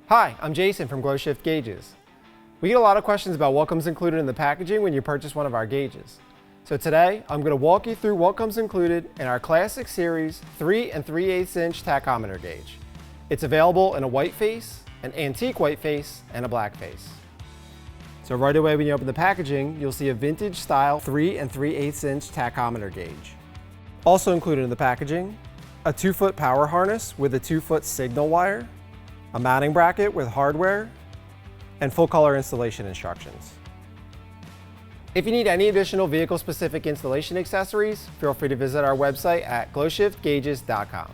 Hi, I'm Jason from GlowShift Gauges. We get a lot of questions about what comes included in the packaging when you purchase one of our gauges. So today, I'm going to walk you through what comes included in our Classic Series 3 3/8 inch tachometer gauge. It's available in a white face, an antique white face, and a black face. So right away when you open the packaging, you'll see a vintage style 3 3/8 inch tachometer gauge. Also included in the packaging, a 2-foot power harness with a 2-foot signal wire, a mounting bracket with hardware, and full color installation instructions. If you need any additional vehicle-specific installation accessories, feel free to visit our website at glowshiftgauges.com.